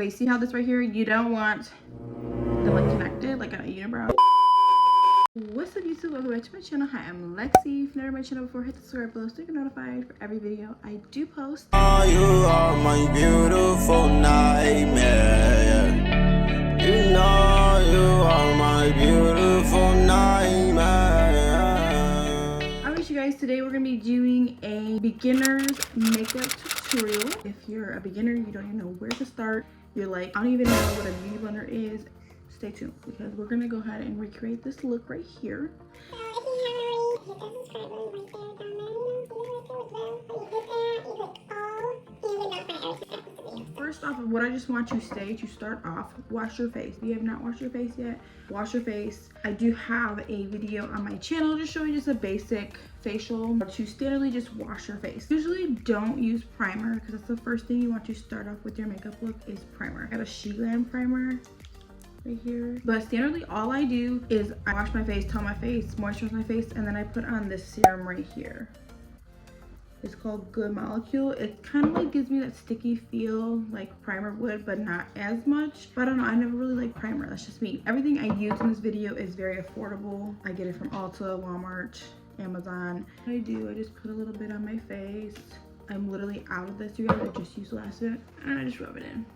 Wait, see how this right here, you don't want them like connected like a unibrow. What's up YouTube, welcome back to my channel. Hi, I'm Lexi. If you've never my channel before, hit the subscribe below so you get notified for every video I do post. Oh, you are my beautiful nightmare. You know you are my beautiful nightmare. Alright you guys, today we're going to be doing a beginner's makeup tutorial. If you're a beginner, you don't even know where to start, you're like, I don't even know what a beauty blender is, stay tuned because we're going to go ahead and recreate this look right here. First off, what I just want you to say to start off, wash your face. If you have not washed your face yet, wash your face. I do have a video on my channel just showing just a basic facial to standardly just wash your face. Usually don't use primer because that's the first thing you want to start off with your makeup look is primer. I have a Glam primer right here, but standardly all I do is I wash my face, tone my face, moisturize my face, and then I put on this serum right here. It's called Good Molecule. It kind of like gives me that sticky feel like primer would, but not as much. But I don't know, I never really like primer, that's just me. Everything I use in this video is very affordable. I get it from Ulta, Walmart, Amazon. What I do, I just put a little bit on my face. I'm literally out of this, you guys. I just used the last bit and I just rub it in.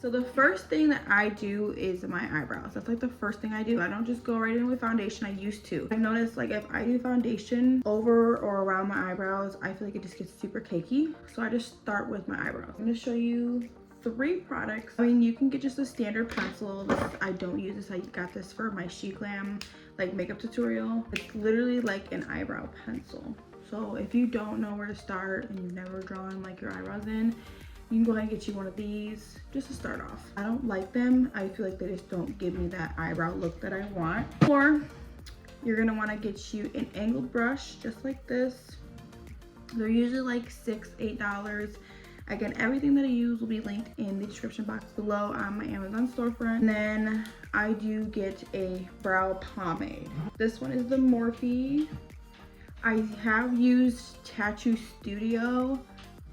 So the first thing that I do is my eyebrows. That's like the first thing I do. I don't just go right in with foundation. I used to. I've noticed like if I do foundation over or around my eyebrows, I feel like it just gets super cakey. So I just start with my eyebrows. I'm gonna show you 3 products. I mean, you can get just a standard pencil. I don't use this. I got this for my Glam like makeup tutorial. It's literally like an eyebrow pencil. So if you don't know where to start and you've never drawn like your eyebrows in, you can go ahead and get you one of these just to start off. I don't like them. I feel like they just don't give me that eyebrow look that I want. Or you're gonna wanna get you an angled brush just like this. They're usually like $6, $8. Again, everything that I use will be linked in the description box below on my Amazon storefront. And then I do get a brow pomade. This one is the Morphe. I have used Tattoo Studio.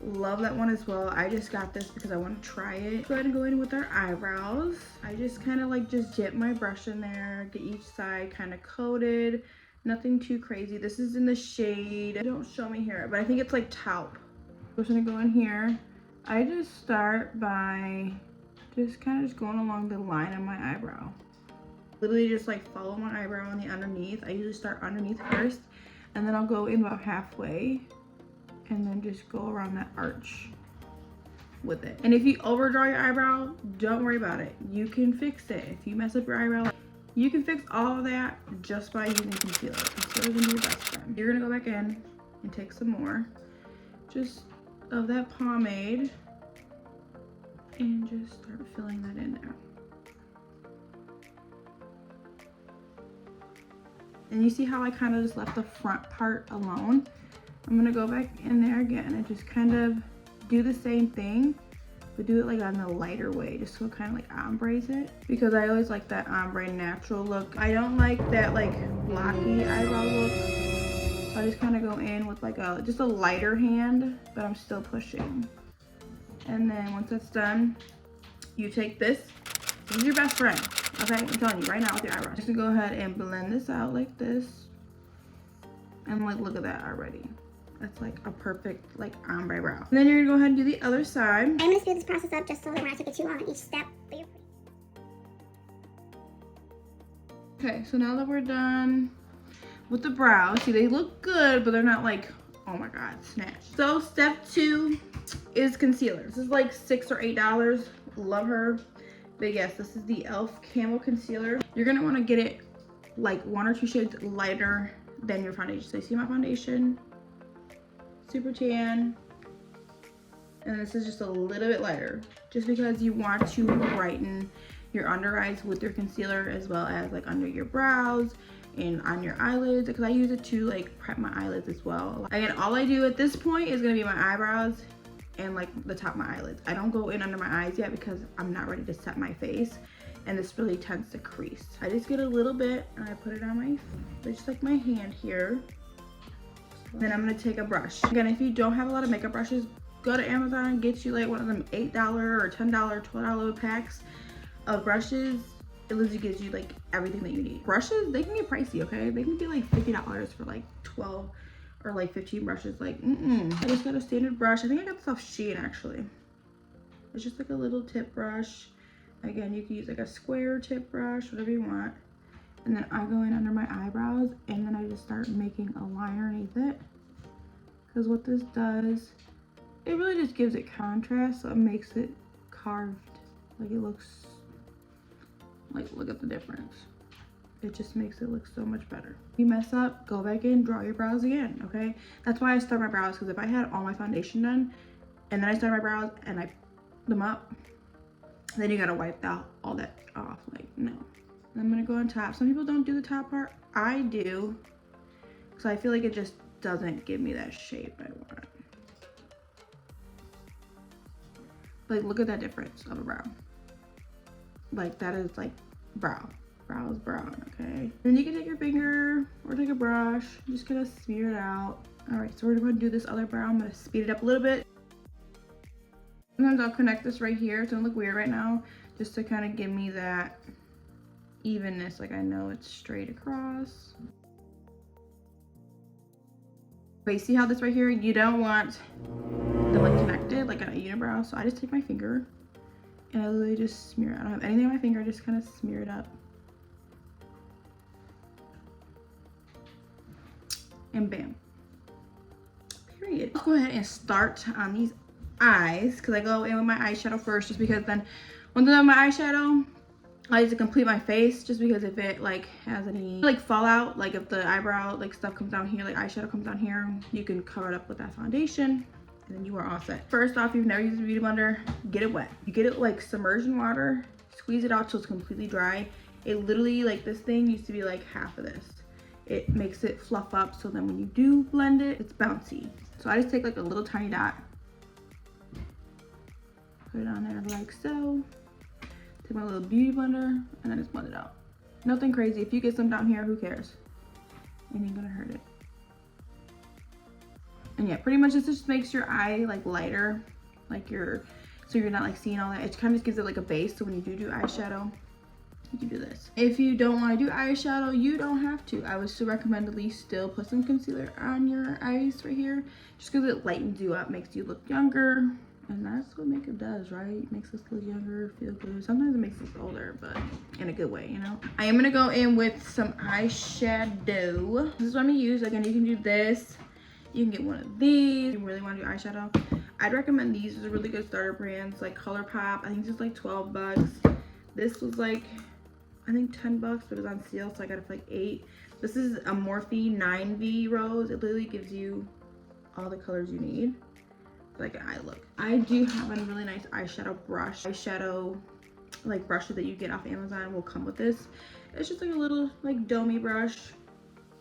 Love that one as well. I just got this because I want to try it. Go ahead and go in with our eyebrows. I just kind of like just dip my brush in there, get each side kind of coated. Nothing too crazy. This is in the shade, don't show me here, but I think it's like taupe. I'm just gonna go in here. I just start by just kind of just going along the line of my eyebrow. Literally just like follow my eyebrow on the underneath. I usually start underneath first and then I'll go in about halfway and then just go around that arch with it. And if you overdraw your eyebrow, don't worry about it. You can fix it. If you mess up your eyebrow, you can fix all of that just by using concealer. Concealer's gonna be your best friend. You're gonna go back in and take some more just of that pomade and just start filling that in there. And you see how I kind of just left the front part alone? I'm gonna go back in there again and just kind of do the same thing, but do it like on the lighter way, just so kind of like ombre it, because I always like that ombre natural look. I don't like that like blocky eyebrow look, so I just kind of go in with like just a lighter hand, but I'm still pushing. And then once that's done, you take this. This is your best friend, okay? I'm telling you right now with your eyebrows. Just gonna go ahead and blend this out like this, and like look at that already. That's like a perfect like ombre brow. And then you're gonna go ahead and do the other side. I'm gonna speed this process up just so that we're not taking too long on each step. Okay, so now that we're done with the brows, see they look good, but they're not like, oh my God, snatched. So step 2 is concealer. This is like $6 or $8. Love her. But yes, this is the e.l.f. Camo Concealer. You're gonna wanna get it like 1 or 2 shades lighter than your foundation. So you see my foundation? Super tan, and this is just a little bit lighter just because you want to brighten your under eyes with your concealer as well as like under your brows and on your eyelids, because I use it to like prep my eyelids as well. Again, all I do at this point is gonna be my eyebrows and like the top of my eyelids. I don't go in under my eyes yet because I'm not ready to set my face and this really tends to crease. I just get a little bit and I put it on my, just like my hand here. Then I'm gonna take a brush. Again, if you don't have a lot of makeup brushes, go to Amazon and get you like one of them $8 or $10, $12 packs of brushes. It literally gives you like everything that you need. Brushes, they can get pricey, okay? They can be like $50 for like 12 or like 15 brushes. Like, I just got a standard brush. I think I got this off Shein actually. It's just like a little tip brush. Again, you can use like a square tip brush, whatever you want. And then I go in under my eyebrows and then I just start making a line underneath it. Because what this does, it really just gives it contrast, so it makes it carved. Like it looks, like look at the difference. It just makes it look so much better. If you mess up, go back in, draw your brows again, okay? That's why I start my brows, because if I had all my foundation done and then I start my brows and I them up, then you gotta wipe out all that off. Like, no. I'm gonna go on top. Some people don't do the top part. I do, because I feel like it just doesn't give me that shape I want. Like, look at that difference of a brow. Like, that is like brow. Brow is brown, okay? Then you can take your finger or take a brush, just gonna smear it out. All right, so we're gonna do this other brow. I'm gonna speed it up a little bit. Sometimes I'll connect this right here. It's gonna look weird right now, just to kind of give me that evenness. Like I know it's straight across. But you see how this right here, you don't want them like connected like a unibrow. So I just take my finger and I literally just smear it. I don't have anything on my finger, I just kind of smear it up. And bam. Period. I'll go ahead and start on these eyes, because I go in with my eyeshadow first, just because then once I'm done with my eyeshadow, I like to complete my face, just because if it like has any like fallout, like if the eyebrow like stuff comes down here, like eyeshadow comes down here, you can cover it up with that foundation and then you are all set. First off, if you've never used a beauty blender, get it wet. You get it like submerged in water, squeeze it out till it's completely dry. It literally, like this thing used to be like half of this. It makes it fluff up, so then when you do blend it, it's bouncy. So I just take like a little tiny dot, put it on there like so. Take my little beauty blender and then just blend it out. Nothing crazy. If you get some down here, who cares? It ain't gonna hurt it. And yeah, pretty much this just makes your eye like lighter, like so you're not like seeing all that. It kind of just gives it like a base, so when you do eyeshadow, you can do this. If you don't want to do eyeshadow, you don't have to. I would still recommend at least still put some concealer on your eyes right here, just because it lightens you up, makes you look younger. And that's what makeup does, right? It makes us look younger, feel good. Sometimes it makes us older, but in a good way, you know? I am gonna go in with some eyeshadow. This is what I'm gonna use. Again, you can do this. You can get one of these. If you really wanna do eyeshadow, I'd recommend these. These are really good starter brands, like ColourPop. I think this is like 12 bucks. This was like, I think 10 bucks, but it was on sale, so I got it for like 8. This is a Morphe 9V Rose. It literally gives you all the colors you need. Like an eye look. I do have a really nice eyeshadow brush. Eyeshadow like brushes that you get off Amazon will come with this. It's just like a little like domey brush.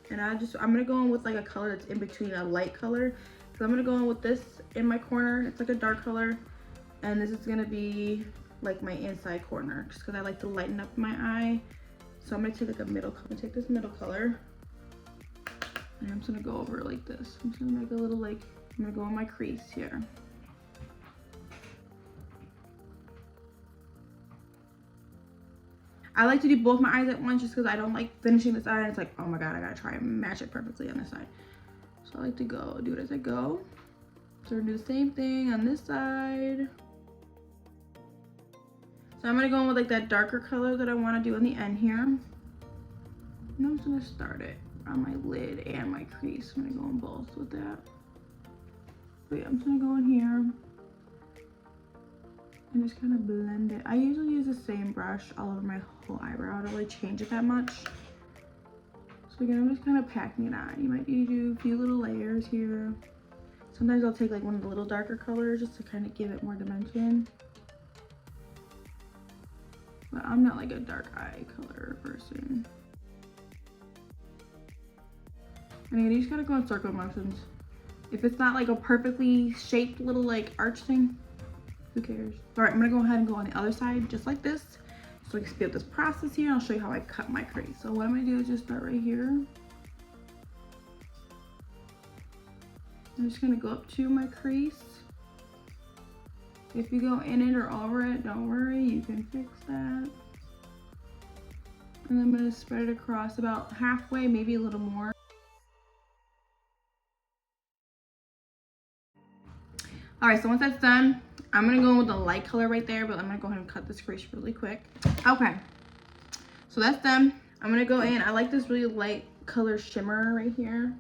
And I'm gonna go in with like a color that's in between a light color. So I'm gonna go in with this in my corner. It's like a dark color. And this is gonna be like my inside corner, just because I like to lighten up my eye. So I'm gonna take like a middle color. I'm gonna take this middle color. And I'm just gonna go over it like this. I'm just gonna make a little like, I'm gonna go on my crease here. I like to do both my eyes at once, just because I don't like finishing this eye and it's like, oh my god, I gotta try and match it perfectly on this side. So I like to do it as I go. So we're gonna do the same thing on this side. So I'm gonna go in with like that darker color that I want to do on the end here. And I'm just gonna start it on my lid and my crease. I'm gonna go in both with that. But yeah, I'm just gonna go in here and just kind of blend it. I usually use the same brush all over my whole eyebrow. I don't really change it that much. So again, I'm just kind of packing it on. You might need to do a few little layers here. Sometimes I'll take like one of the little darker colors just to kind of give it more dimension. But I'm not like a dark eye color person. And again, you just gotta go in circle motions. If it's not like a perfectly shaped little like arch thing, who cares? All right, I'm gonna go ahead and go on the other side just like this. So we can speed up this process here. I'll show you how I cut my crease. So what I'm gonna do is just start right here. I'm just gonna go up to my crease If you go in it or over it, don't worry, you can fix that. And I'm gonna spread it across about halfway, maybe a little more. All right, so once that's done, I'm gonna go in with a light color right there, but I'm gonna go ahead and cut this crease really quick. Okay, so that's done. I'm gonna go in, I like this really light color shimmer right here.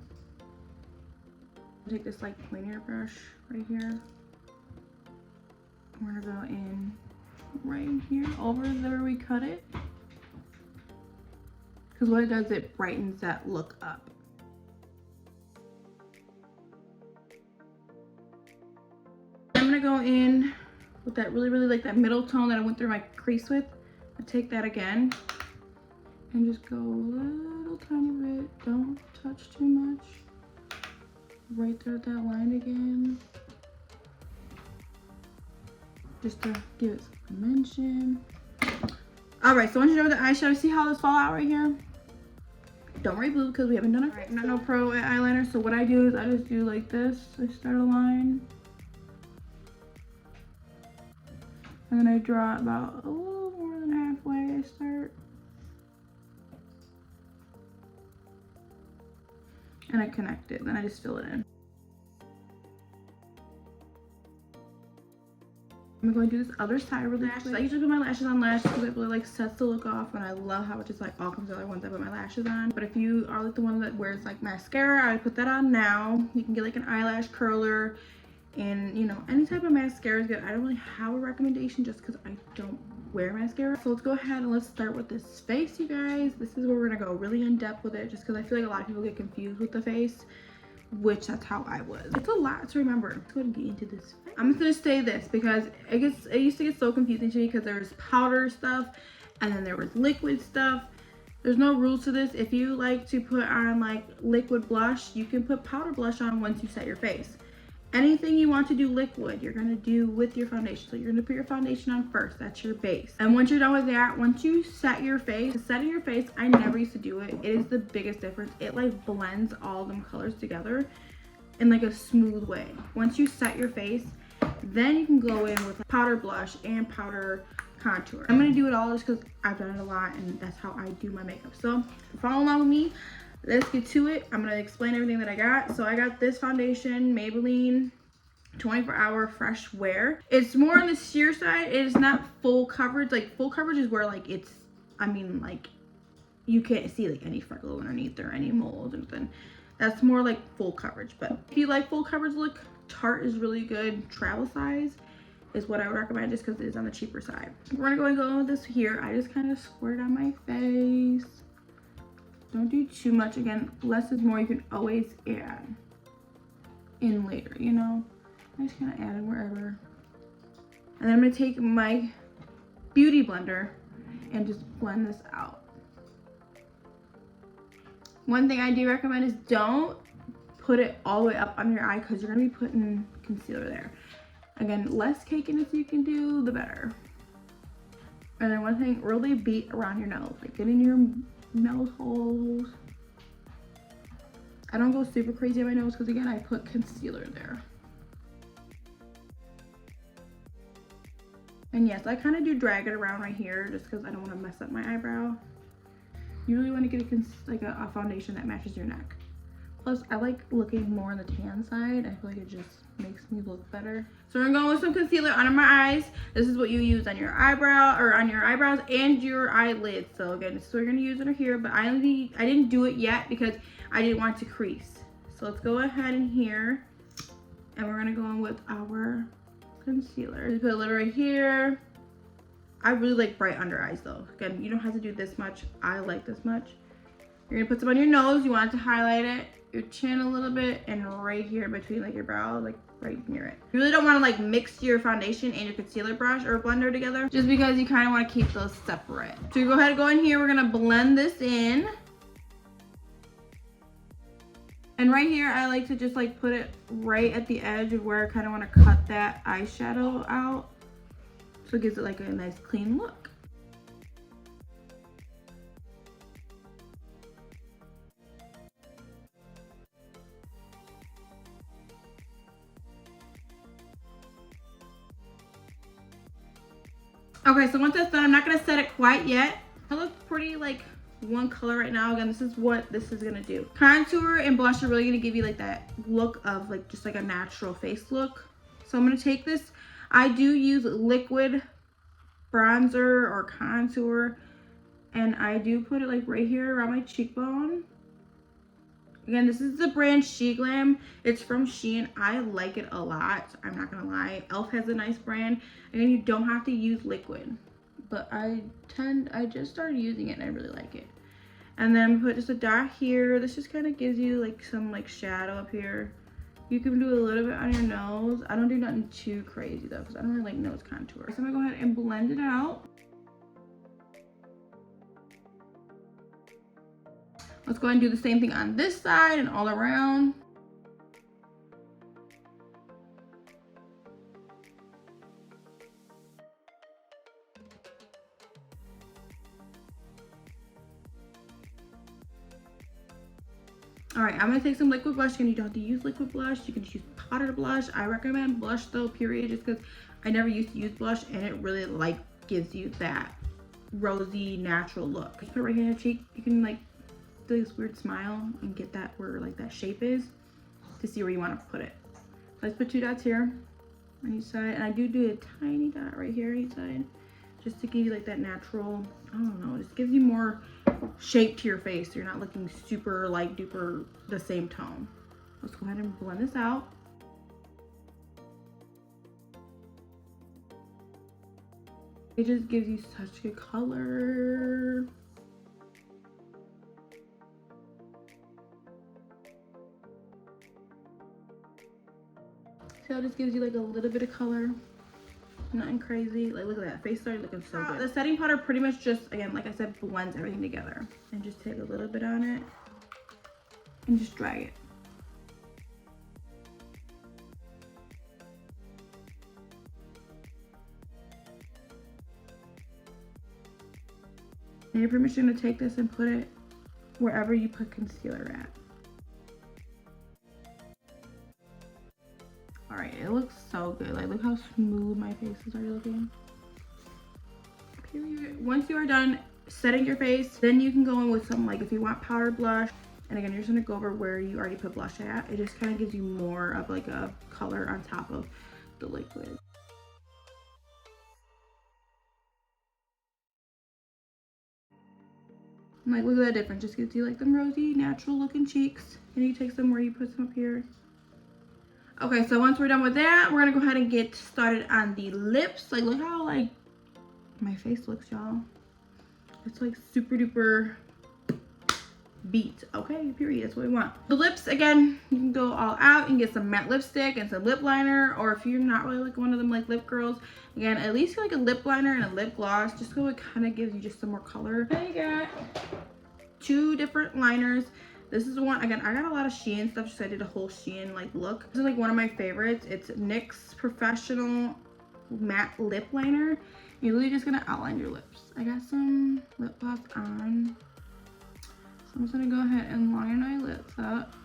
Take this like pointer brush right here. We're gonna go in right here over where we cut it. Because what it does, it brightens that look up. I'm gonna go in with that really like that middle tone that I went through my crease with. I take that again and just go a little tiny bit. Don't touch too much. Right there at that line again. Just to give it some dimension. All right, so once you're done with the eyeshadow, see how this fall out right here? Don't worry blue because we haven't done it. Right, I'm not no pro at eyeliner, so what I do is I just do like this. I start a line. And then I draw about a little more than halfway. I start. And I connect it, then I just fill it in. I'm going to do this other side really quick. I usually put my lashes on last because it really like sets the look off, and I love how it just like all comes together once I put my lashes on. But if you are like the one that wears like mascara, I put that on now. You can get like an eyelash curler, and you know, any type of mascara is good. I don't really have a recommendation just because I don't wear mascara. So let's go ahead and let's start with this face, you guys. This is where we're gonna go really in depth with it, just because I feel like a lot of people get confused with the face, which that's how I was. It's a lot to remember. Let's go ahead and get into this face. I'm just gonna say this because it used to get so confusing to me because there was powder stuff and then there was liquid stuff. There's no rules to this. If you like to put on like liquid blush, you can put powder blush on once you set your face. Anything you want to do liquid, you're gonna do with your foundation. So you're gonna put your foundation on first, that's your base. And once you're done with that, once you set your face, setting your face, I never used to do it. It is the biggest difference. It like blends all them colors together in like a smooth way. Once you set your face, then you can go in with powder blush and powder contour. I'm gonna do it all just because I've done it a lot and that's how I do my makeup. So follow along with me. Let's get to it. I'm gonna explain everything that I got. So I got this foundation, Maybelline 24-hour fresh wear. It's more on the sheer side. It is not full coverage. Like full coverage is where like it's, I mean like you can't see like any freckle underneath or any mold or anything. That's more like full coverage. But if you like full coverage look, Tarte is really good. Travel size is what I would recommend just because it is on the cheaper side. We're gonna go and go with this here. I just kind of squirt on my face. Don't do too much. Again, less is more. You can always add in later, you know? I just kind of add it wherever. And then I'm going to take my beauty blender and just blend this out. One thing I do recommend is don't put it all the way up under your eye because you're going to be putting concealer there. Again, less cakiness you can do, the better. And then one thing, really beat around your nose. Like get in your nose holes. I don't go super crazy on my nose because again I put concealer there. And yes, I kind of do drag it around right here just because I don't want to mess up my eyebrow. You really want to get a foundation that matches your neck. Plus I like looking more on the tan side. I feel like it just makes me look better. So we're going with some concealer under my eyes. This is what you use on your eyebrow or on your eyebrows and your eyelids. So again, this is what we're gonna use under here, but I didn't do it yet because I didn't want to crease. So let's go ahead in here and we're gonna go in with our concealer. Just put a little right here. I really like bright under eyes though. Again, you don't have to do this much. I like this much. You're gonna put some on your nose. You want it to highlight it. Your chin a little bit and right here between like your brow, like right near it. You really don't want to like mix your foundation and your concealer brush or blender together just because you kind of want to keep those separate. So you go ahead and go in here. We're gonna blend this in. And right here, I like to just like put it right at the edge of where I kind of want to cut that eyeshadow out. So it gives it like a nice clean look. Okay, so once that's done, I'm not gonna set it quite yet. I look pretty like one color right now. Again, this is what this is gonna do. Contour and blush are really gonna give you like that look of like just like a natural face look. So I'm gonna take this. I do use liquid bronzer or contour, and I do put it like right here around my cheekbone. Again, this is the brand Glam. It's from Shein. I like it a lot. I'm not gonna lie. Elf has a nice brand. Again, you don't have to use liquid, but I just started using it and I really like it. And then I'm put just a dot here. This just kind of gives you like some like shadow up here. You can do a little bit on your nose. I don't do nothing too crazy though, because I don't really like nose contour. So I'm gonna go ahead and blend it out. Let's go ahead and do the same thing on this side and all around. All right, I'm gonna take some liquid blush. You don't have to use liquid blush. You can just use powdered blush. I recommend blush though, period, just because I never used to use blush and it really like gives you that rosy, natural look. Just put it right here in your cheek. You can like do this weird smile and get that where like that shape is to see where you want to put it. Let's put 2 dots here on each side, and I do a tiny dot right here on each side just to give you like that natural, I don't know, just gives you more shape to your face so you're not looking super like duper the same tone. Let's go ahead and blend this out. It just gives you such good color. So it just gives you like a little bit of color. Nothing crazy. Like look at that. Face started looking so good. The setting powder pretty much just, again, like I said, blends everything together. And just take a little bit on it and just drag it. And you're pretty much gonna take this and put it wherever you put concealer at. All right, it looks so good. Like look how smooth my face is already looking. Period. Once you are done setting your face, then you can go in with some, like if you want powder blush. And again, you're just gonna go over where you already put blush at. It just kind of gives you more of like a color on top of the liquid. And like look at that difference. Just gives you like them rosy, natural looking cheeks. And you take some where you put some up here. Okay, so once we're done with that, we're gonna go ahead and get started on the lips. Like look how like my face looks, y'all. It's like super duper beat. Okay, period. That's what we want. The lips, again, you can go all out and get some matte lipstick and some lip liner, or if you're not really like one of them like lip girls, again, at least like a lip liner and a lip gloss, just so it kind of gives you just some more color. I got 2 different liners. This is one, again, I got a lot of Shein stuff, so I did a whole Shein like look. This is like one of my favorites. It's NYX Professional Matte Lip Liner. You're literally just gonna outline your lips. I got some lip gloss on. So I'm just gonna go ahead and line my lips up.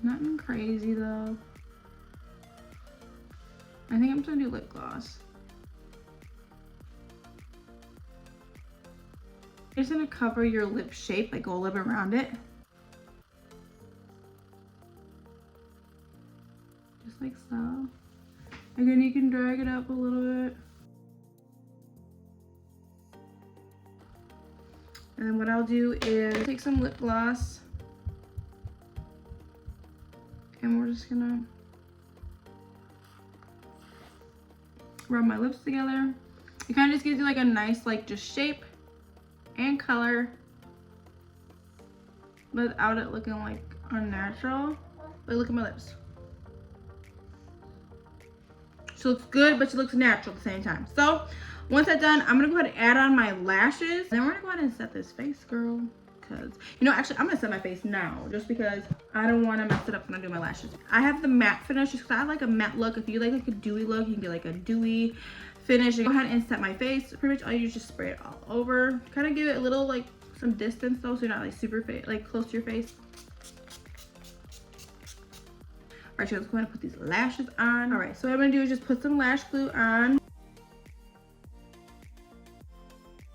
Nothing crazy though. I think I'm just gonna do lip gloss. You're just gonna cover your lip shape, like go a little bit around it. Just like so. Again, you can drag it up a little bit. And then what I'll do is take some lip gloss. And we're just gonna rub my lips together. It kind of just gives you like a nice like just shape and color without it looking like unnatural. Like look at my lips. She looks good, but she looks natural at the same time. So once that's done, I'm gonna go ahead and add on my lashes. And then we're gonna go ahead and set this face, girl. Because, you know, actually I'm gonna set my face now just because I don't wanna mess it up when I do my lashes. I have the matte finish just because I like a matte look. If you like a dewy look, you can get like a dewy finish. Go ahead and set my face. Pretty much all you do is just spray it all over. Kind of give it a little like some distance though, so you're not like super like close to your face. All right, so let's go ahead and put these lashes on. All right, so what I'm gonna do is just put some lash glue on.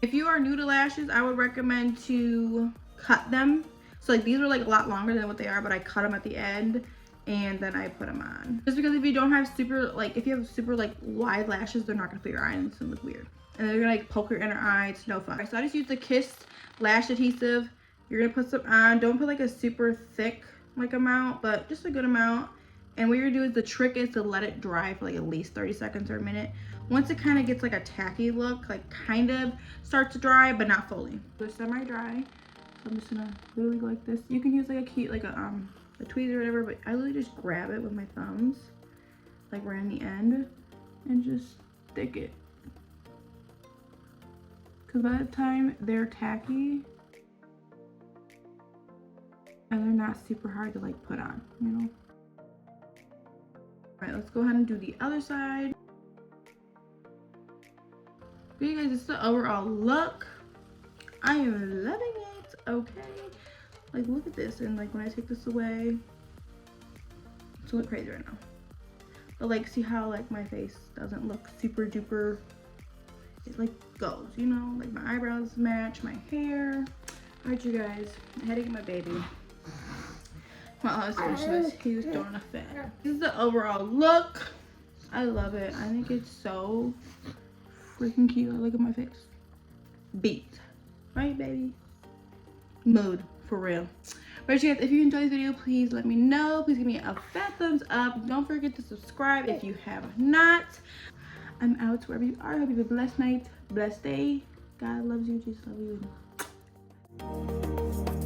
If you are new to lashes, I would recommend to cut them. So like these are like a lot longer than what they are, but I cut them at the end and then I put them on. Just because if you don't have super, like if you have super like wide lashes, they're not gonna fit your eye and it's gonna look weird. And they're gonna like poke your inner eye, it's no fun. So I just use the Kiss lash adhesive. You're gonna put some on. Don't put like a super thick like amount, but just a good amount. And what you're gonna do is the trick is to let it dry for like at least 30 seconds or a minute. Once it kind of gets like a tacky look, like kind of starts to dry, but not fully. So it's semi-dry. So I'm just gonna literally go like this. You can use like a key, like a tweezer or whatever, but I literally just grab it with my thumbs, like right on the end, and just stick it. Because by the time they're tacky, and they're not super hard to like put on, you know? All right, let's go ahead and do the other side. Okay, guys, this is the overall look. I am loving it, okay? Like, look at this, and like when I take this away, it's look crazy right now. But like, see how like my face doesn't look super duper, it like goes, you know? Like my eyebrows match my hair. All right, you guys, I had to get my baby. Well, I was finished, he was throwing a fit. This is the overall look. I love it. I think it's so freaking cute. Look at my face. Beat. Right, baby? Mood. For real. Alright, you guys, if you enjoyed this video, please let me know. Please give me a fat thumbs up. Don't forget to subscribe if you have not. I'm out wherever you are. I hope you have a blessed night, blessed day. God loves you. Jesus loves you.